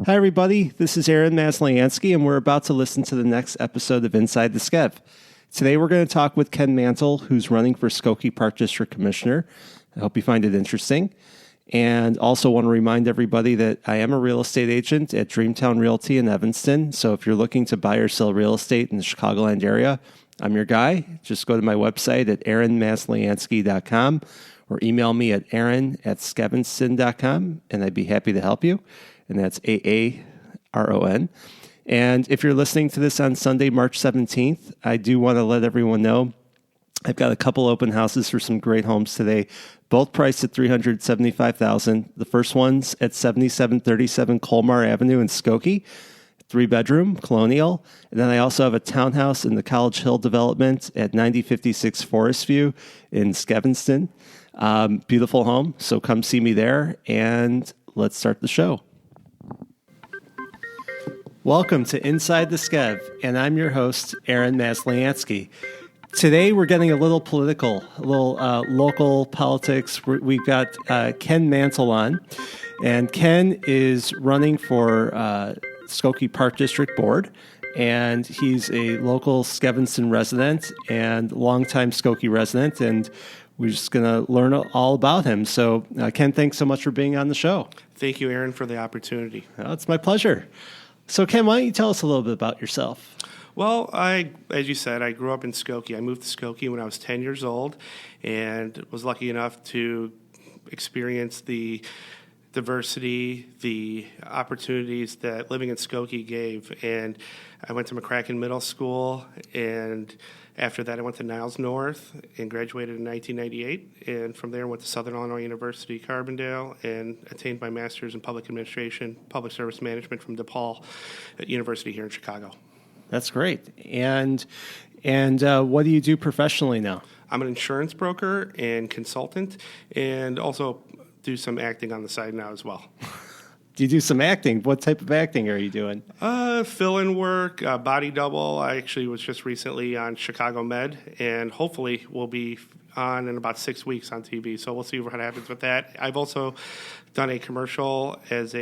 Hi, everybody. This is Aaron Masliansky, and we're about to listen to the next episode of Inside the Skev. Today, we're going to talk with Ken Mantel, who's running for Skokie Park District Commissioner. I hope you find it interesting. And also want to remind everybody that I am a real estate agent at Dreamtown Realty in Evanston. So if you're looking to buy or sell real estate in the Chicagoland area, I'm your guy. Just go to my website at aaronmasliansky.com or email me at aaron@skevanston.com, and I'd be happy to help you. And that's AARON. And if you're listening to this on Sunday, March 17th, I do want to let everyone know I've got a couple open houses for some great homes today, both priced at $375,000. The first one's at 7737 Colmar Avenue in Skokie, 3-bedroom, colonial. And then I also have a townhouse in the College Hill development at 9056 Forest View in Skevanston. Beautiful home, so come see me there, and let's start the show. Welcome to Inside the Skev, and I'm your host, Aaron Masliansky. Today, we're getting a little political, a little local politics. We've got Ken Mantel on, and Ken is running for Skokie Park District Board, and he's a local Skevanston resident and longtime Skokie resident, and we're just going to learn all about him. So, Ken, thanks so much for being on the show. Thank you, Aaron, for the opportunity. It's my pleasure. So, Ken, why don't you tell us a little bit about yourself? Well, as you said, I grew up in Skokie. I moved to Skokie when I was 10 years old and was lucky enough to experience the diversity, the opportunities that living in Skokie gave. And I went to McCracken Middle School, and after that I went to Niles North and graduated in 1998. And from there I went to Southern Illinois University-Carbondale and attained my master's in public administration, public service management from DePaul University here in Chicago. That's great. And what do you do professionally now? I'm an insurance broker and consultant, and also do some acting on the side now as well. Do you do some acting? What type of acting are you doing? Fill-in work, body double. I actually was just recently on Chicago Med, and hopefully we'll be on in about 6 weeks on TV. So we'll see what happens with that. I've also done a commercial as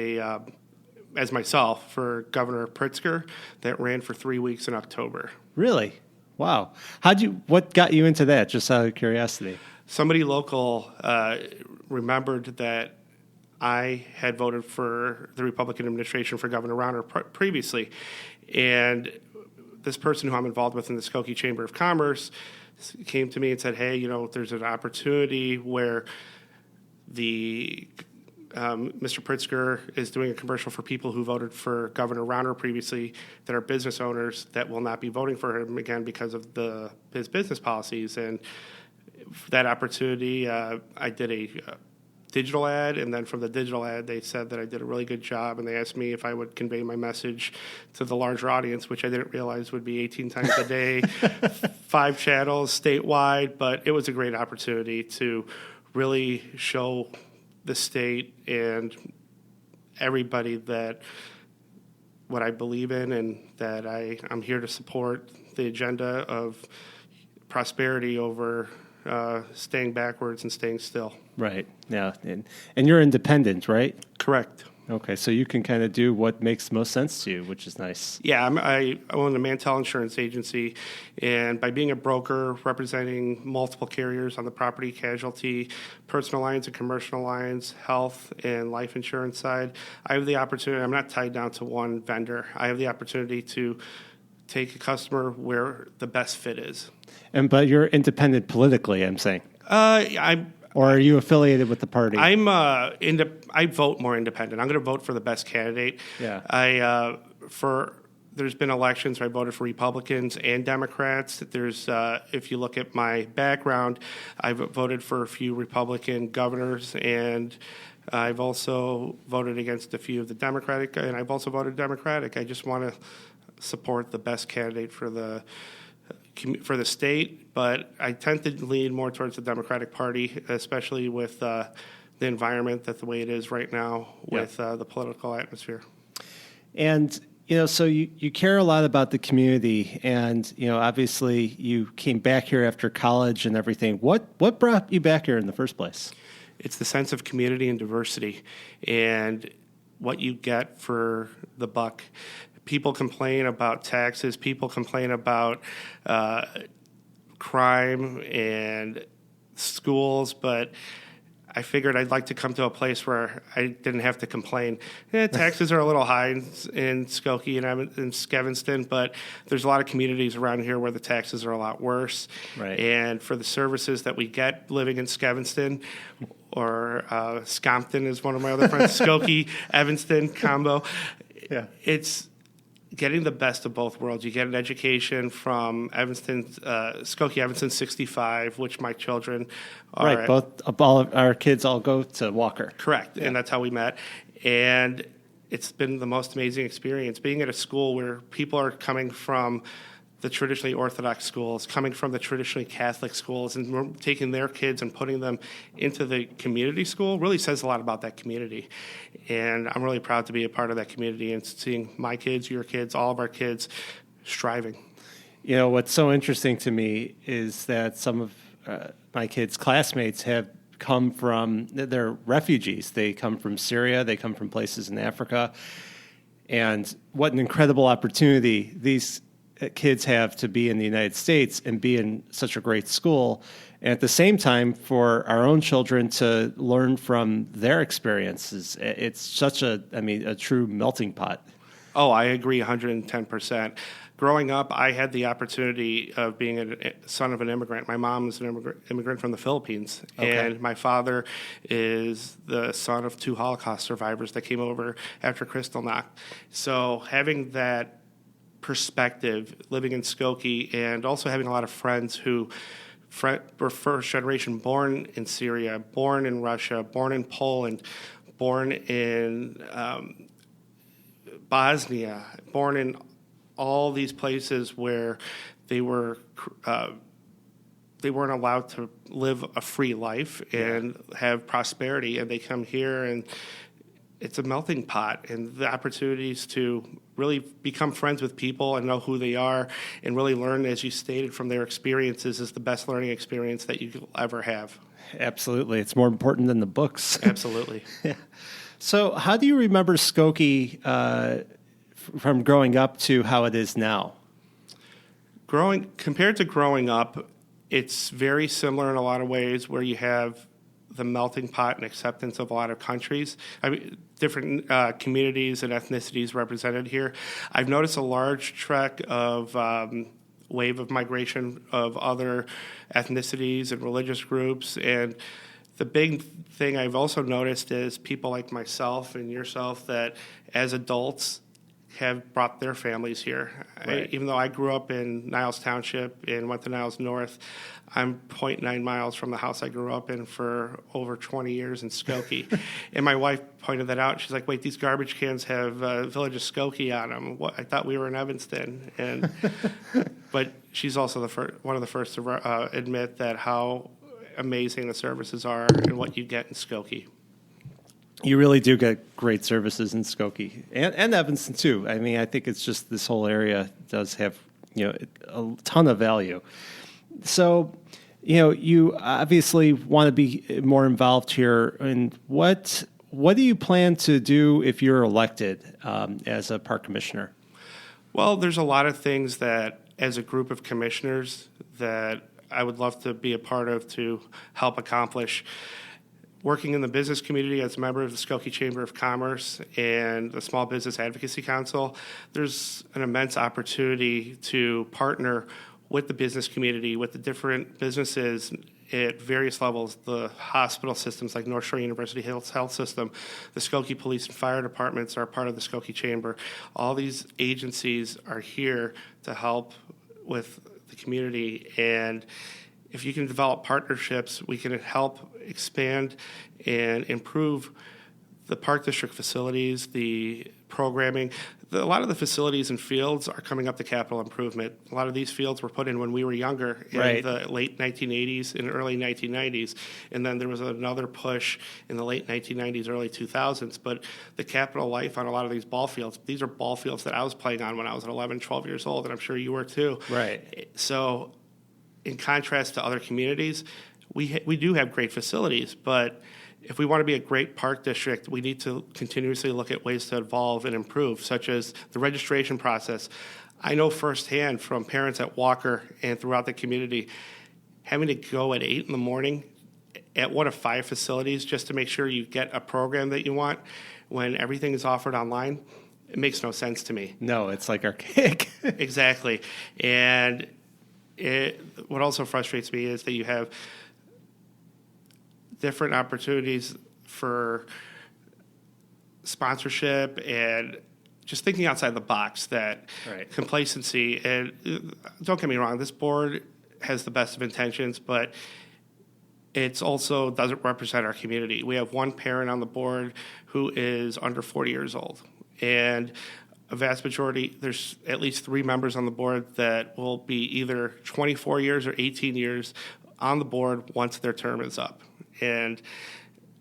myself for Governor Pritzker that ran for 3 weeks in October. Really? Wow. What got you into that, just out of curiosity? Somebody local remembered that I had voted for the Republican administration for Governor Rauner previously. And this person who I'm involved with in the Skokie Chamber of Commerce came to me and said, hey, there's an opportunity where Mr. Pritzker is doing a commercial for people who voted for Governor Rauner previously that are business owners that will not be voting for him again because of his business policies. And for that opportunity, I did a digital ad, and then from the digital ad, they said that I did a really good job, and they asked me if I would convey my message to the larger audience, which I didn't realize would be 18 times a day, 5 channels statewide, but it was a great opportunity to really show the state and everybody that what I believe in, and that I'm here to support the agenda of prosperity over staying backwards and staying still. Right. Yeah. And you're independent, right? Correct. Okay. So you can kind of do what makes most sense to you, which is nice. Yeah. I own the Mantel Insurance Agency, and by being a broker representing multiple carriers on the property, casualty, personal lines and commercial lines, health and life insurance side, I have the opportunity. I'm not tied down to one vendor. I have the opportunity to take a customer where the best fit is. But you're independent politically, I'm saying. Or are you affiliated with the party? I vote more independent. I'm going to vote for the best candidate. Yeah. There's been elections where I voted for Republicans and Democrats. If you look at my background, I've voted for a few Republican governors, and I've also voted against a few of the Democratic, and I've also voted Democratic. I just want to support the best candidate for the state, but I tend to lean more towards the Democratic Party, especially with the environment the way it is right now with the political atmosphere. And so you care a lot about the community, and obviously you came back here after college and everything. What brought you back here in the first place? It's the sense of community and diversity, and what you get for the buck. People complain about taxes. People complain about crime and schools, but I figured I'd like to come to a place where I didn't have to complain. Taxes are a little high in Skokie and I'm in Skevanston, but there's a lot of communities around here where the taxes are a lot worse. Right. And for the services that we get living in Skevanston, or Scompton is one of my other friends, Skokie, Evanston combo, it's getting the best of both worlds. You get an education from Evanston, Skokie Evanston 65, which my children are right. All of our kids all go to Walker. Correct, and that's how we met. And it's been the most amazing experience being at a school where people are coming from the traditionally Orthodox schools, coming from the traditionally Catholic schools, and we're taking their kids and putting them into the community school really says a lot about that community. And I'm really proud to be a part of that community and seeing my kids, your kids, all of our kids striving. You know, what's so interesting to me is that some of my kids' classmates have come from, they're refugees. They come from Syria, they come from places in Africa. And what an incredible opportunity these kids have to be in the United States and be in such a great school, and at the same time for our own children to learn from their experiences. It's such a true melting pot. Oh, I agree 110%. Growing up, I had the opportunity of being a son of an immigrant. My mom is an immigrant from the Philippines, and my father is the son of 2 Holocaust survivors that came over after Kristallnacht. So having that perspective, living in Skokie, and also having a lot of friends who were first generation, born in Syria, born in Russia, born in Poland, born in Bosnia, born in all these places where they weren't allowed to live a free life and have prosperity, and they come here and it's a melting pot, and the opportunities to really become friends with people and know who they are and really learn, as you stated, from their experiences is the best learning experience that you could ever have. Absolutely. It's more important than the books. Absolutely. Yeah. So how do you remember Skokie from growing up to how it is now? Compared to growing up, it's very similar in a lot of ways, where you have the melting pot and acceptance of a lot of countries. Different communities and ethnicities represented here. I've noticed a large trek of wave of migration of other ethnicities and religious groups. And the big thing I've also noticed is people like myself and yourself that as adults have brought their families here. Right. Even though I grew up in Niles Township and went to Niles North, I'm 0.9 miles from the house I grew up in for over 20 years in Skokie. And my wife pointed that out. She's like, wait, these garbage cans have Village of Skokie on them. What? I thought we were in Evanston. And but she's also one of the first to admit that how amazing the services are and what you get in Skokie. You really do get great services in Skokie and Evanston too. I mean, I think it's just this whole area does have, a ton of value. So, you obviously want to be more involved here. And what do you plan to do if you're elected as a park commissioner? Well, there's a lot of things that, as a group of commissioners, that I would love to be a part of to help accomplish. Working in the business community as a member of the Skokie Chamber of Commerce and the Small Business Advocacy Council, there's an immense opportunity to partner with the business community, with the different businesses at various levels, the hospital systems like Northshore University Health System, the Skokie Police and Fire Departments are part of the Skokie Chamber. All these agencies are here to help with the community, and if you can develop partnerships, we can help expand and improve the park district facilities, the programming. A lot of the facilities and fields are coming up to capital improvement. A lot of these fields were put in when we were younger in the late 1980s and early 1990s. And then there was another push in the late 1990s, early 2000s. But the capital life on a lot of these ball fields, these are ball fields that I was playing on when I was 11, 12 years old, and I'm sure you were too. Right. So in contrast to other communities, we do have great facilities, but if we want to be a great park district, we need to continuously look at ways to evolve and improve, such as the registration process. I know firsthand from parents at Walker and throughout the community, having to go at 8 in the morning at one of 5 facilities just to make sure you get a program that you want when everything is offered online, it makes no sense to me. No, it's like archaic. Exactly. And what also frustrates me is that you have different opportunities for sponsorship and just thinking outside the box, that complacency. And don't get me wrong, this board has the best of intentions, but it also doesn't represent our community. We have one parent on the board who is under 40 years old. And a vast majority, there's at least 3 members on the board that will be either 24 years or 18 years on the board once their term is up. And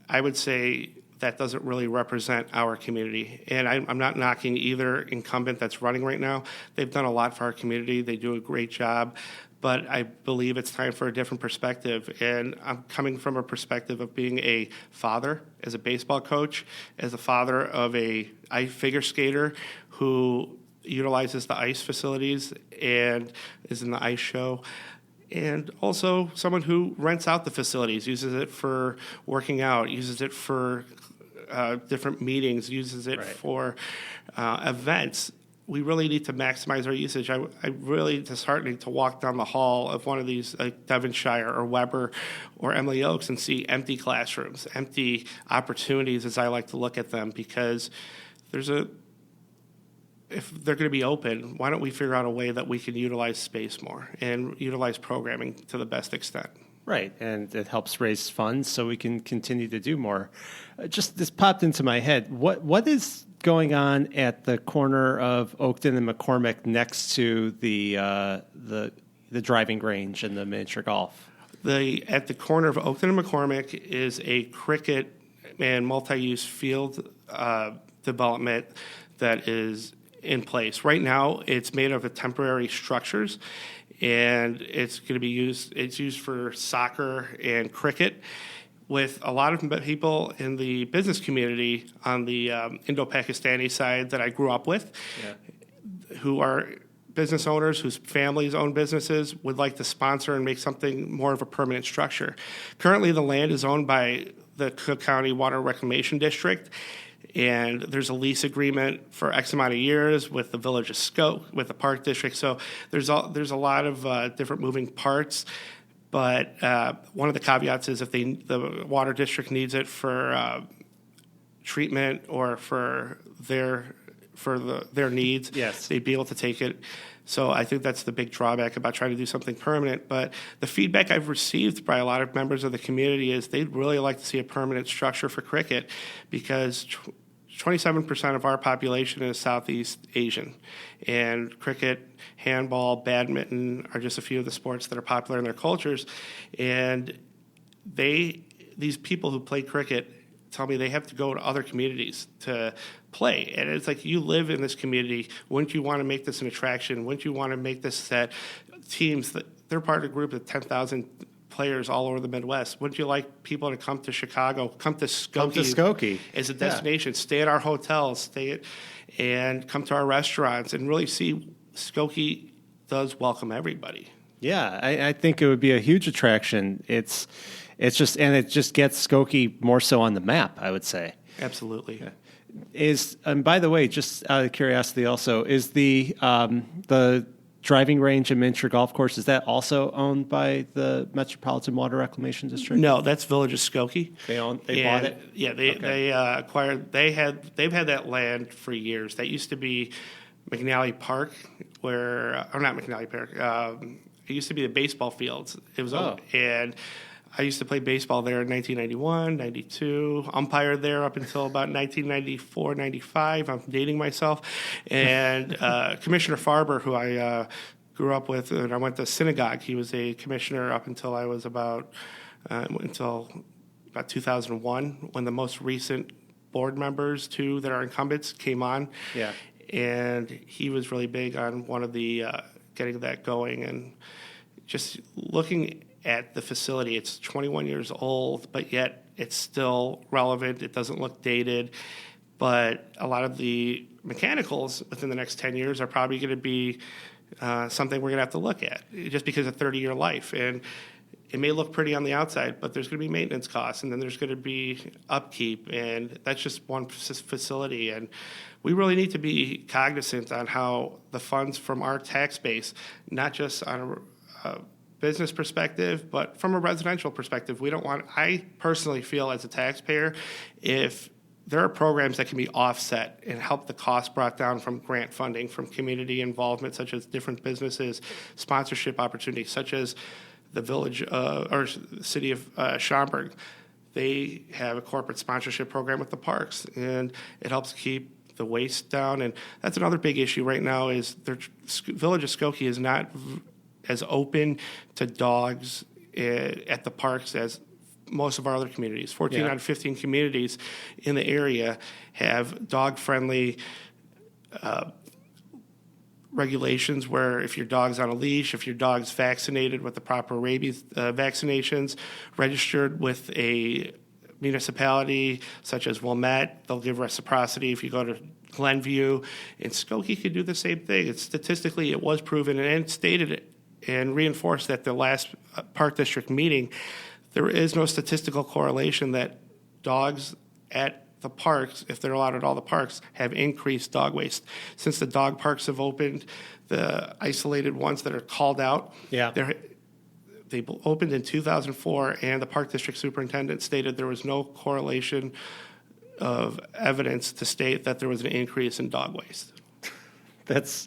I would say that doesn't really represent our community. And I'm not knocking either incumbent that's running right now. They've done a lot for our community. They do a great job. But I believe it's time for a different perspective. And I'm coming from a perspective of being a father, as a baseball coach, as a father of a figure skater who utilizes the ice facilities and is in the ice show, and also someone who rents out the facilities, uses it for working out, uses it for different meetings, uses it for events. We really need to maximize our usage. I really disheartening to walk down the hall of one of these, like Devonshire or Weber or Emily Oaks, and see empty classrooms, empty opportunities, as I like to look at them, because if they're going to be open, why don't we figure out a way that we can utilize space more and utilize programming to the best extent? Right, and it helps raise funds so we can continue to do more. Just this popped into my head. What is going on at the corner of Oakton and McCormick next to the driving range and the miniature golf? At the corner of Oakton and McCormick is a cricket and multi-use field development that is in place. Right now, it's made of temporary structures, and it's going to be used. It's used for soccer and cricket, with a lot of people in the business community on the Indo-Pakistani side that I grew up with, who are business owners whose families own businesses, would like to sponsor and make something more of a permanent structure. Currently, the land is owned by the Cook County Water Reclamation District, and there's a lease agreement for X amount of years with the village of Skokie, with the park district. So there's a lot of different moving parts. But one of the caveats is if the water district needs it for treatment or for their needs, they'd be able to take it. So I think that's the big drawback about trying to do something permanent. But the feedback I've received by a lot of members of the community is they'd really like to see a permanent structure for cricket, because 27% of our population is Southeast Asian, and cricket, handball, badminton are just a few of the sports that are popular in their cultures. And these people who play cricket tell me they have to go to other communities to play. And it's like, you live in this community. Wouldn't you want to make this an attraction? Wouldn't you want to make this that teams, that they're part of a group of 10,000 players all over the Midwest? Wouldn't you like people to come to Chicago, come to Skokie as a destination, stay at our hotels, and come to our restaurants and really see Skokie does welcome everybody? Yeah, I think it would be a huge attraction. It just gets Skokie more so on the map, I would say. Absolutely. Yeah. And by the way, just out of curiosity also, is the driving range and miniature golf course, is that also owned by the Metropolitan Water Reclamation District? No, that's Village of Skokie. They bought it? Yeah, they acquired. They've had that land for years. That used to be McNally Park, or not McNally Park. It used to be the baseball fields. It was and I used to play baseball there in 1991, 92, umpired there up until about 1994, 95. I'm dating myself. And Commissioner Farber, who I grew up with, and I went to synagogue, he was a commissioner up until I was about 2001, when the most recent board members, 2 that are incumbents, came on. Yeah. And he was really big on one of the getting that going, and just looking at the facility. It's 21 years old, but yet it's still relevant. It doesn't look dated. But a lot of the mechanicals within the next 10 years are probably going to be something we're going to have to look at just because of 30-year life. And it may look pretty on the outside, but there's going to be maintenance costs, and then there's going to be upkeep, and that's just one facility. And we really need to be cognizant on how the funds from our tax base, not just on a business perspective, but from a residential perspective, I personally feel as a taxpayer, if there are programs that can be offset and help the cost brought down from grant funding, from community involvement, such as different businesses, sponsorship opportunities, such as the village or city of Schaumburg. They have a corporate sponsorship program with the parks, and it helps keep the waste down. And that's another big issue right now is the village of Skokie is not as open to dogs at the parks as most of our other communities. 14 out of 15 communities in the area have dog-friendly regulations where if your dog's on a leash, if your dog's vaccinated with the proper rabies vaccinations, registered with a municipality such as Wilmette, they'll give reciprocity. If you go to Glenview, and Skokie could do the same thing. Statistically, it was proven and stated and reinforced at the last Park District meeting. There is no statistical correlation that dogs at the parks, if they're allowed at all the parks, have increased dog waste. Since the dog parks have opened, the isolated ones that are called out, they opened in 2004, and the Park District Superintendent stated there was no correlation of evidence to state that there was an increase in dog waste. That's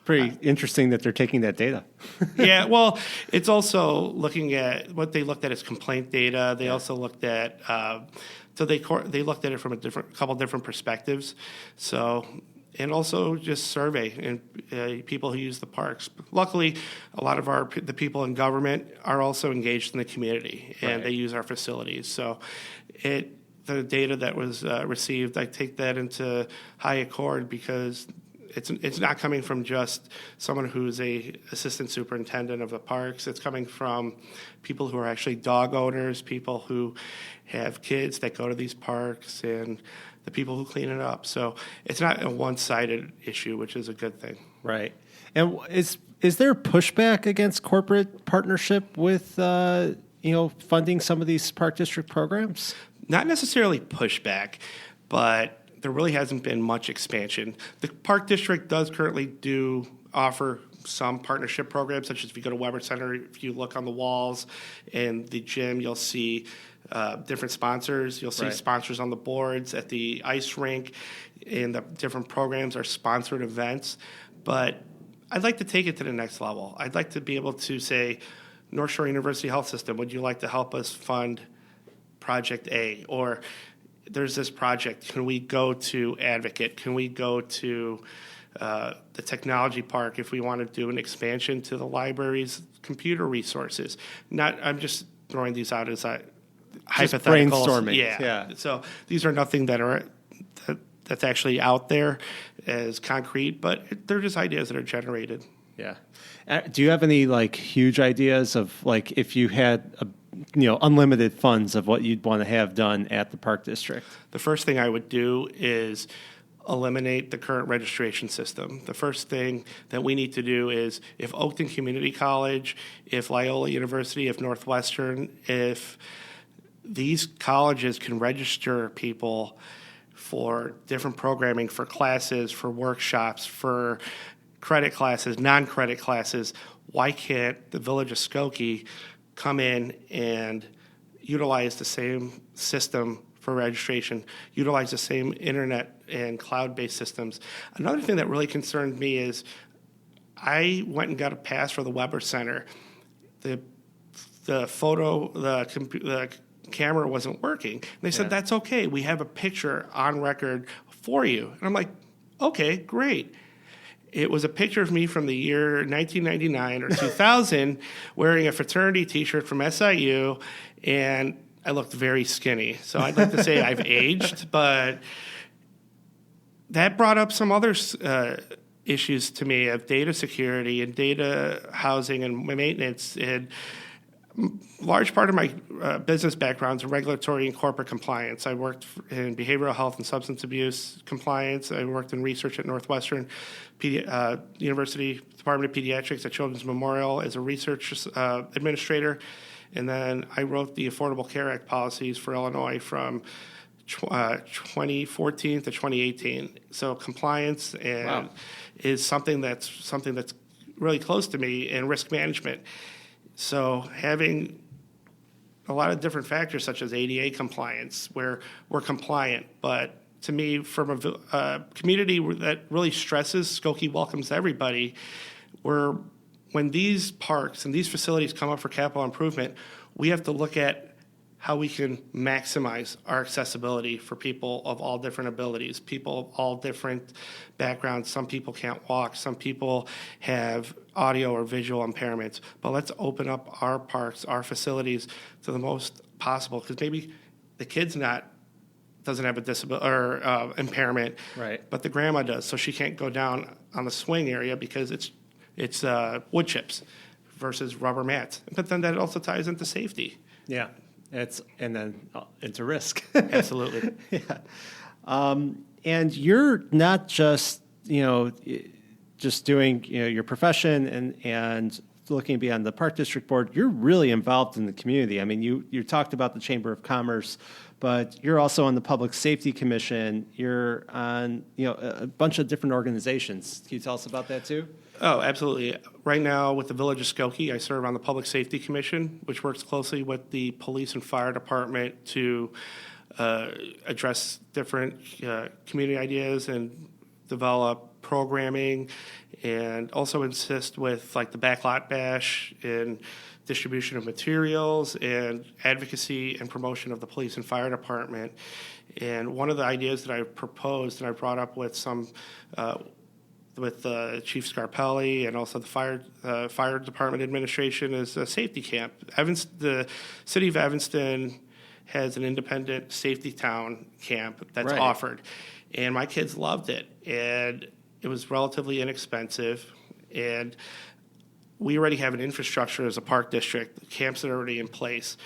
pretty interesting that they're taking that data. Yeah, well, it's also looking at what they looked at as complaint data. They also looked at they looked at it from a couple different perspectives. So, and also just survey and people who use the parks. Luckily, a lot of the people in government are also engaged in the community, and they use our facilities. So, the data that was received, I take that into high accord because it's not coming from just someone who's a assistant superintendent of the parks. It's coming from people who are actually dog owners, people who have kids that go to these parks, and the people who clean it up. So it's not a one-sided issue, which is a good thing. Right. And is there pushback against corporate partnership with funding some of these park district programs? Not necessarily pushback, but there really hasn't been much expansion. The Park District does currently offer some partnership programs, such as if you go to Weber Center, if you look on the walls and the gym, you'll see different sponsors. You'll see sponsors on the boards at the ice rink, and the different programs are sponsored events. But I'd like to take it to the next level. I'd like to be able to say, Northshore University Health System, would you like to help us fund Project A? Or there's this project. Can we go to Advocate? Can we go to the technology park if we want to do an expansion to the library's computer resources? I'm just throwing these out as hypotheticals. Brainstorming. Yeah. So these are nothing that's actually out there as concrete, but they're just ideas that are generated. Yeah. Do you have any huge ideas of if you had unlimited funds of what you'd want to have done at the Park District? The first thing I would do is eliminate the current registration system. The first thing that we need to do is if Oakton Community College, if Loyola University, if Northwestern, if these colleges can register people for different programming, for classes, for workshops, for credit classes, non-credit classes, why can't the Village of Skokie come in and utilize the same system for registration, utilize the same internet and cloud-based systems? Another thing that really concerned me is I went and got a pass for the Weber Center. The camera wasn't working. And they said, that's okay. We have a picture on record for you. And I'm like, okay, great. It was a picture of me from the year 1999 or 2000 wearing a fraternity T-shirt from SIU, and I looked very skinny. So I'd like to say I've aged, but that brought up some other issues to me of data security and data housing and maintenance. And large part of my business background is in regulatory and corporate compliance. I worked in behavioral health and substance abuse compliance. I worked in research at Northwestern University Department of Pediatrics at Children's Memorial as a research administrator. And then I wrote the Affordable Care Act policies for Illinois from 2014 to 2018. So compliance is something that's really close to me, and risk management. So having a lot of different factors such as ADA compliance, where we're compliant, but to me, from a community that really stresses Skokie welcomes everybody, when these parks and these facilities come up for capital improvement, we have to look at how we can maximize our accessibility for people of all different abilities, people of all different backgrounds. Some people can't walk, some people have audio or visual impairments, but let's open up our parks, our facilities to the most possible, because maybe the kid's doesn't have a disability or impairment, right, but the grandma does, so she can't go down on the swing area because it's wood chips versus rubber mats. But then that also ties into safety. Yeah. It's a risk. Absolutely. Yeah. And you're not just doing your profession and looking beyond the Park District Board. You're really involved in the community. I mean, you talked about the Chamber of Commerce, but you're also on the Public Safety Commission. You're on a bunch of different organizations. Can you tell us about that too? Oh, absolutely. Right now, with the Village of Skokie, I serve on the Public Safety Commission, which works closely with the police and fire department to address different community ideas and develop programming, and also assist with like the Backlot Bash and distribution of materials and advocacy and promotion of the police and fire department. And one of the ideas that I proposed and I brought up with with Chief Scarpelli and also the fire department administration is a safety camp. The city of Evanston has an independent safety town camp that's offered, and my kids loved it, and it was relatively inexpensive, and we already have an infrastructure as a park district. The camps are already in place.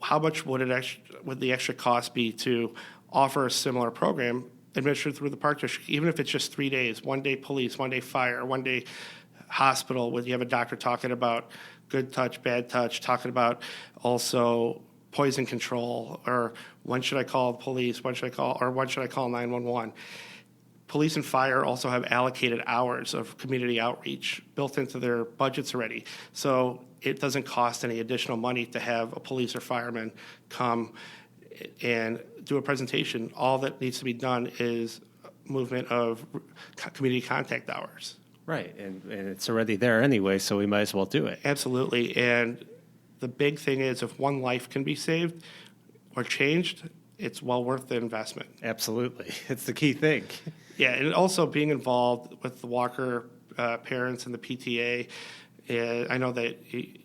How much would the extra cost be to offer a similar program administered through the park district, even if it's just 3 days, 1 day police, 1 day fire, 1 day hospital, where you have a doctor talking about good touch, bad touch, talking about also poison control, or when should I call the police, when should I call 911. Police and fire also have allocated hours of community outreach built into their budgets already. So it doesn't cost any additional money to have a police or fireman come and do a presentation. All that needs to be done is movement of community contact hours. Right, and it's already there anyway, so we might as well do it. Absolutely, and the big thing is if one life can be saved or changed, it's well worth the investment. Absolutely, it's the key thing. Yeah, and also being involved with the Walker parents and the PTA. I know that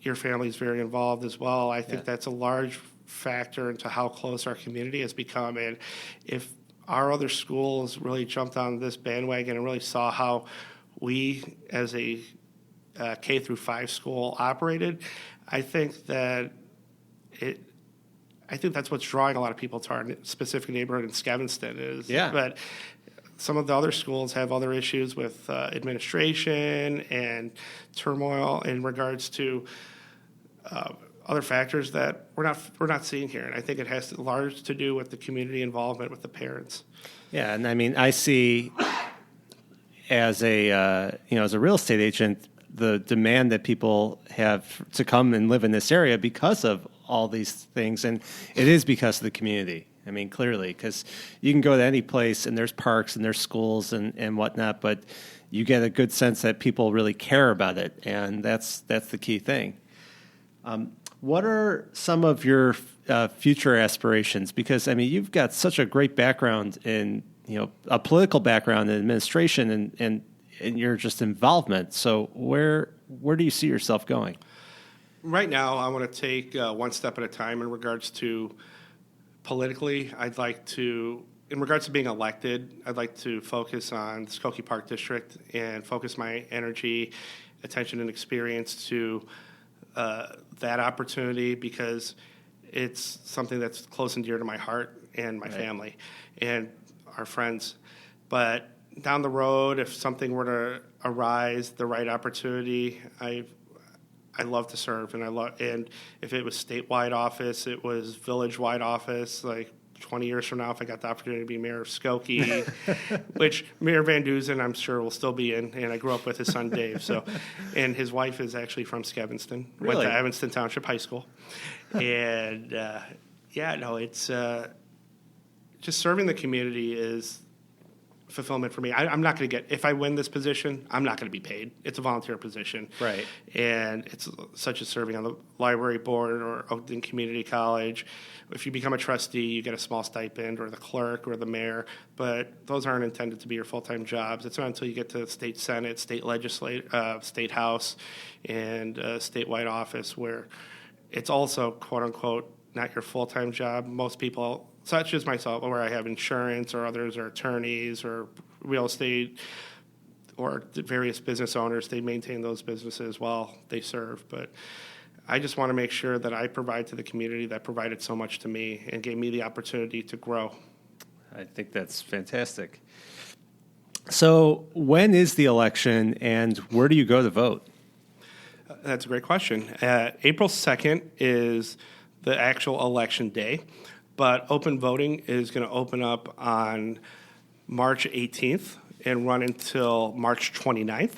your family is very involved as well. I think that's a large factor into how close our community has become. And if our other schools really jumped on this bandwagon and really saw how we as a K through 5 school operated, I think that's what's drawing a lot of people to our specific neighborhood in Skevanston. But some of the other schools have other issues with administration and turmoil in regards to other factors that we're not seeing here, and I think it has large to do with the community involvement with the parents. Yeah, and I mean, I see as a real estate agent the demand that people have to come and live in this area because of all these things, and it is because of the community. I mean, clearly, because you can go to any place and there's parks and there's schools and whatnot, but you get a good sense that people really care about it, and that's the key thing. What are some of your future aspirations? Because I mean, you've got such a great background in a political background in administration and your just involvement. So where do you see yourself going? Right now, I want to take one step at a time in regards to politically. In regards to being elected, I'd like to focus on the Skokie Park District and focus my energy, attention, and experience to that opportunity because it's something that's close and dear to my heart and my family and our friends. But down the road, if something were to arise, the right opportunity, I love to serve, and if it was statewide office, it was village-wide office, like 20 years from now, if I got the opportunity to be mayor of Skokie, which Mayor Van Duzen, I'm sure, will still be in, and I grew up with his son, Dave, and his wife is actually from Skevanston, went to Evanston Township High School, and, it's just serving the community is fulfillment for me. I'm not going to if I win this position, I'm not going to be paid. It's a volunteer position. Right. And it's such as serving on the library board or Oakton Community College. If you become a trustee, you get a small stipend, or the clerk or the mayor, but those aren't intended to be your full-time jobs. It's not until you get to the state senate, state state house, and statewide office where it's also, quote-unquote, not your full-time job. Most people, such as myself, where I have insurance, or others are attorneys or real estate or various business owners, they maintain those businesses while they serve. But I just want to make sure that I provide to the community that provided so much to me and gave me the opportunity to grow. I think that's fantastic. So when is the election, and where do you go to vote? That's a great question. April 2nd is the actual election day, but open voting is going to open up on March 18th and run until March 29th.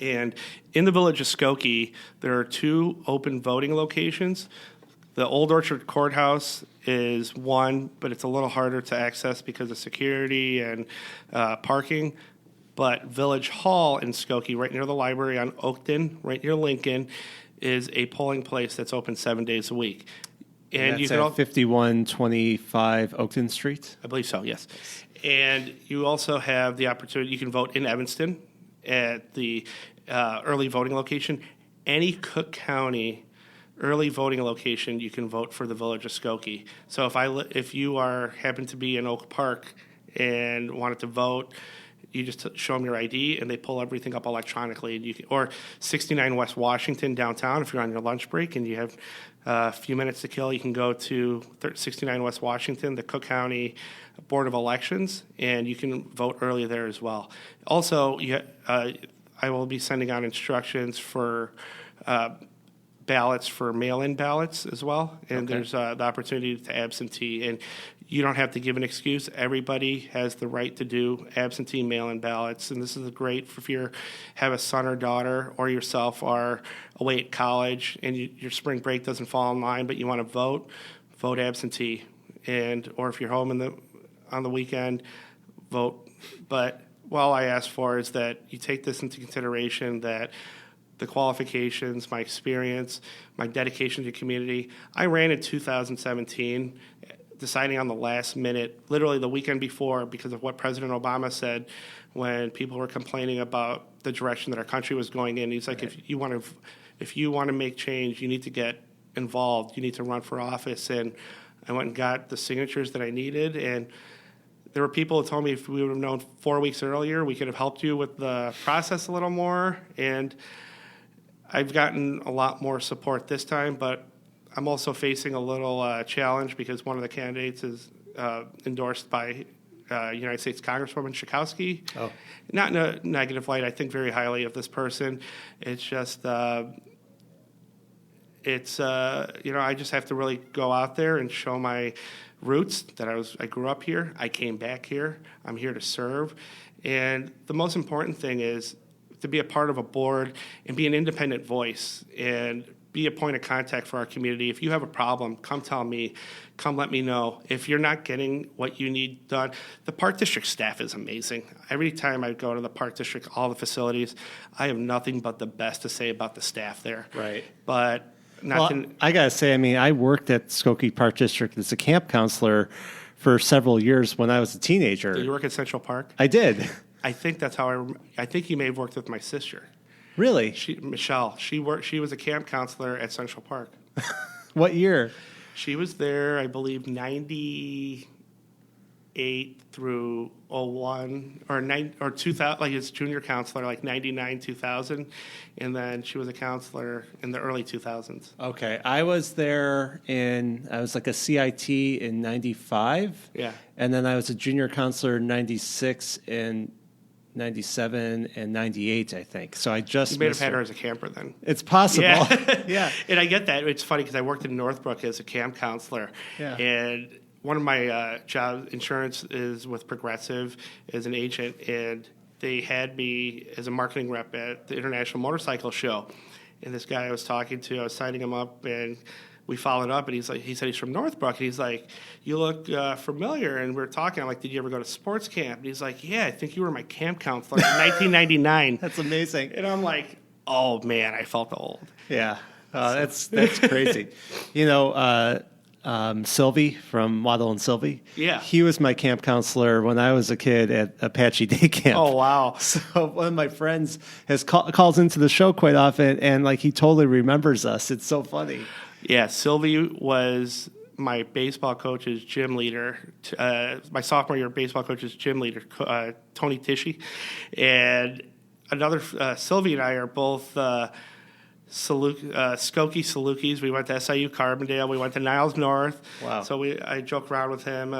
And in the village of Skokie, there are 2 open voting locations. The Old Orchard Courthouse is one, but it's a little harder to access because of security and parking. But Village Hall in Skokie, right near the library on Oakton, right near Lincoln, is a polling place that's open 7 days a week. And that's at 5125 Oakton Street? I believe so, yes. And you also have the opportunity, you can vote in Evanston at the early voting location. Any Cook County early voting location, you can vote for the village of Skokie. So if you happen to be in Oak Park and wanted to vote, you just show them your ID, and they pull everything up electronically. And or 69 West Washington downtown, if you're on your lunch break and you have a few minutes to kill, you can go to 69 West Washington, the Cook County Board of Elections, and you can vote early there as well. Also, I will be sending out instructions for ballots for mail-in ballots as well, and there's the opportunity to absentee, and you don't have to give an excuse. Everybody has the right to do absentee mail-in ballots, and this is great if you have a son or daughter or yourself are away at college and your spring break doesn't fall in line, but you want to vote absentee, or if you're home on the weekend, vote. But all I ask for is that you take this into consideration, that the qualifications, my experience, my dedication to community. I ran in 2017, deciding on the last minute, literally the weekend before, because of what President Obama said when people were complaining about the direction that our country was going in. He's like, if you want to make change, you need to get involved. You need to run for office. And I went and got the signatures that I needed. And there were people who told me if we would have known 4 weeks earlier, we could have helped you with the process a little more. And I've gotten a lot more support this time, but I'm also facing a little challenge because one of the candidates is endorsed by United States Congresswoman Skokie. Oh. Not in a negative light. I think very highly of this person. It's just, I just have to really go out there and show my roots that I grew up here. I came back here. I'm here to serve. And the most important thing is to be a part of a board and be an independent voice and be a point of contact for our community. If you have a problem, come tell me. Come let me know. If you're not getting what you need done, the Park District staff is amazing. Every time I go to the Park District, all the facilities, I have nothing but the best to say about the staff there. Right. But I got to say, I worked at Skokie Park District as a camp counselor for several years when I was a teenager. Did you work at Central Park? I did. I think that's how I think you may have worked with my sister. Really? Michelle. She was a camp counselor at Central Park. What year? She was there, I believe, 90. 98 through 01 or 2000, like his junior counselor, like 99, 2000, and then she was a counselor in the early 2000s. Okay, I was like a CIT in 95. Yeah. And then I was a junior counselor in 96 and 97 and 98, I think. So I just You may have had her as a camper then. It's possible. Yeah. Yeah. And I get that. It's funny because I worked in Northbrook as a camp counselor. Yeah. And one of my job insurance is with Progressive as an agent, and they had me as a marketing rep at the International Motorcycle Show. And this guy I was talking to, I was signing him up, and we followed up, and he said he's from Northbrook, and he's like, you look familiar, and we were talking. I'm like, did you ever go to sports camp? And he's like, yeah, I think you were my camp counselor in 1999. That's amazing. And I'm like, oh man, I felt old. Yeah, that's crazy. Sylvie from Waddle and Sylvie. Yeah. He was my camp counselor when I was a kid at Apache Day Camp. Oh, wow. So one of my friends calls into the show quite often, and like he totally remembers us. It's so funny. Yeah, Sylvie was my baseball coach's gym leader. My sophomore year baseball coach's gym leader, Tony Tishy. And another, Sylvie and I are both Skokie Salukis. We went to SIU Carbondale. We went to Niles North. Wow. So I joke around with him.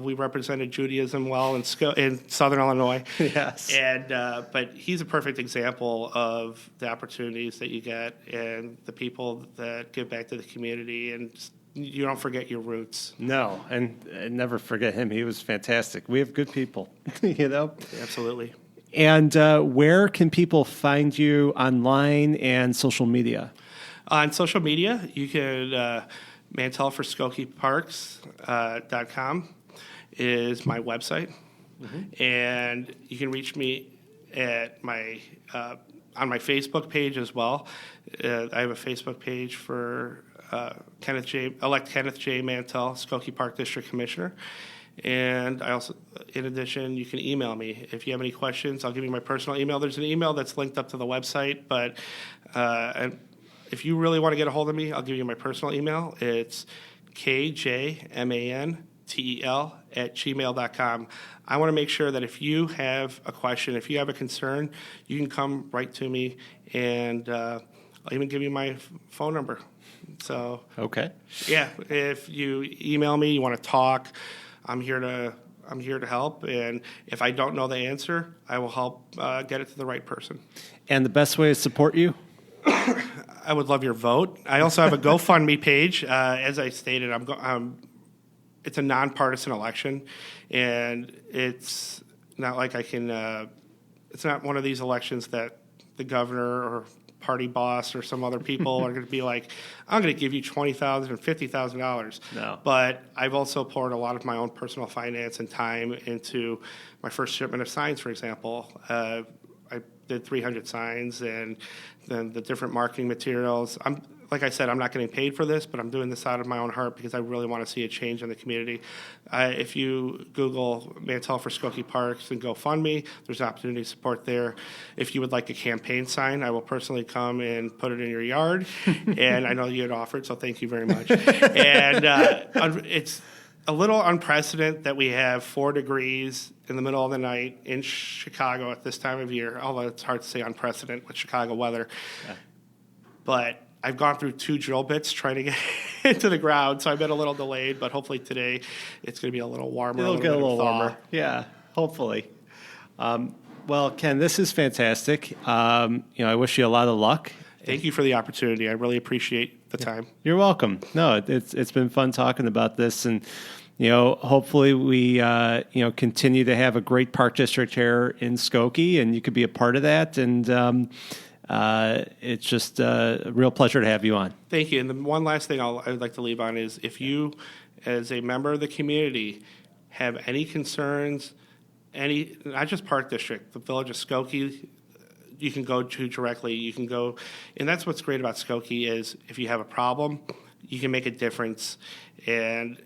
We represented Judaism well in Southern Illinois. Yes. And but he's a perfect example of the opportunities that you get and the people that give back to the community, and you don't forget your roots. No, and never forget him. He was fantastic. We have good people, Absolutely. And where can people find you online and social media? On social media, you can Mantel for SkokieParks.com is my website, and you can reach me at my on my Facebook page as well. I have a Facebook page for Kenneth J. Mantel, Skokie Park District Commissioner. And I also, in addition, you can email me. If you have any questions, I'll give you my personal email. There's an email that's linked up to the website, but and if you really want to get a hold of me, I'll give you my personal email. It's kjmantel@gmail.com. I want to make sure that if you have a question, if you have a concern, you can come right to me, and I'll even give you my phone number. So, okay. Yeah, if you email me, you want to talk, I'm here to help, and if I don't know the answer, I will help get it to the right person. And the best way to support you? I would love your vote. I also have a GoFundMe page. As I stated, it's a nonpartisan election, and it's not like I can. It's not one of these elections that the governor or party boss or some other people are going to be like, I'm going to give you $20,000 or $50,000. No. But I've also poured a lot of my own personal finance and time into my first shipment of signs, for example. I did 300 signs, and then the different marketing materials. Like I said, I'm not getting paid for this, but I'm doing this out of my own heart because I really want to see a change in the community. If you Google Mantel for Skokie Parks and GoFundMe, there's an opportunity to support there. If you would like a campaign sign, I will personally come and put it in your yard. And I know you had offered, so thank you very much. And it's a little unprecedented that we have 4 degrees in the middle of the night in Chicago at this time of year, although it's hard to say unprecedented with Chicago weather. Yeah. But I've gone through 2 drill bits trying to get into the ground, so I've been a little delayed, but hopefully today it's going to be a little warmer. It'll get a little warmer. Yeah, hopefully. Well, Ken, this is fantastic. I wish you a lot of luck. Thank you for the opportunity. I really appreciate the time. You're welcome. No, it's been fun talking about this, and hopefully we continue to have a great park district here in Skokie, and you could be a part of that. And it's just a real pleasure to have you on. Thank you. And the one last thing I'd like to leave on is if you, as a member of the community, have any concerns, not just Park District, the Village of Skokie, you can go to directly. You can go, and that's what's great about Skokie is if you have a problem, you can make a difference. And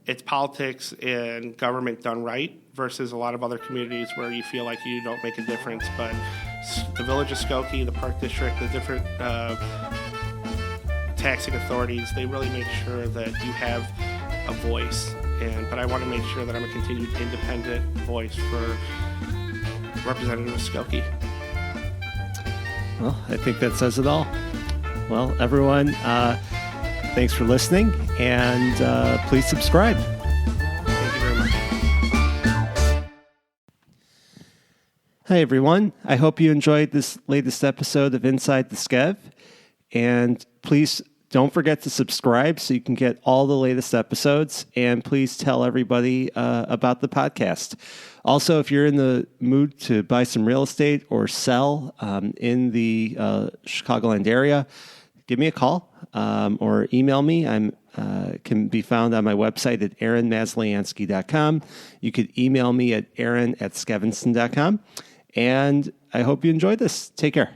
it's politics and government done right versus a lot of other communities where you feel like you don't make a difference. But the Village of Skokie, the Park District, the different taxing authorities, they really make sure that you have a voice But I want to make sure that I'm a continued independent voice for Representative Skokie. Well, I think that says it all. Well, everyone, thanks for listening, and please subscribe. Thank you very much. Hi, everyone. I hope you enjoyed this latest episode of Inside the Skev. And please don't forget to subscribe so you can get all the latest episodes. And please tell everybody about the podcast. Also, if you're in the mood to buy some real estate or sell in the Chicagoland area, give me a call or email me. I'm can be found on my website at aaronmasliansky.com. You could email me at aaron@skevanston.com. And I hope you enjoyed this. Take care.